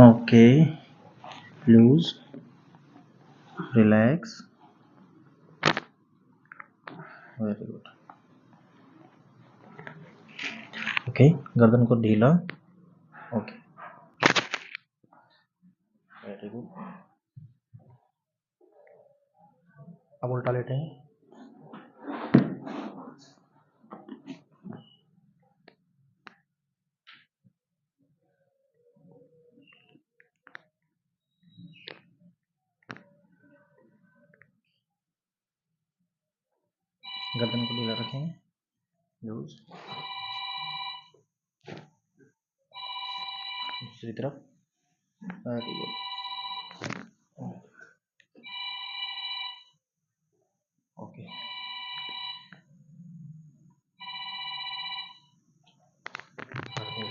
Okay, loose, relax, very good. Okay, गर्दन को ढीला, ओके, वेरी गुड। अब उल्टा लेटे हैं, गर्दन को ढीला रखें, लूज, दूसरी तरफ, वेरी गुड।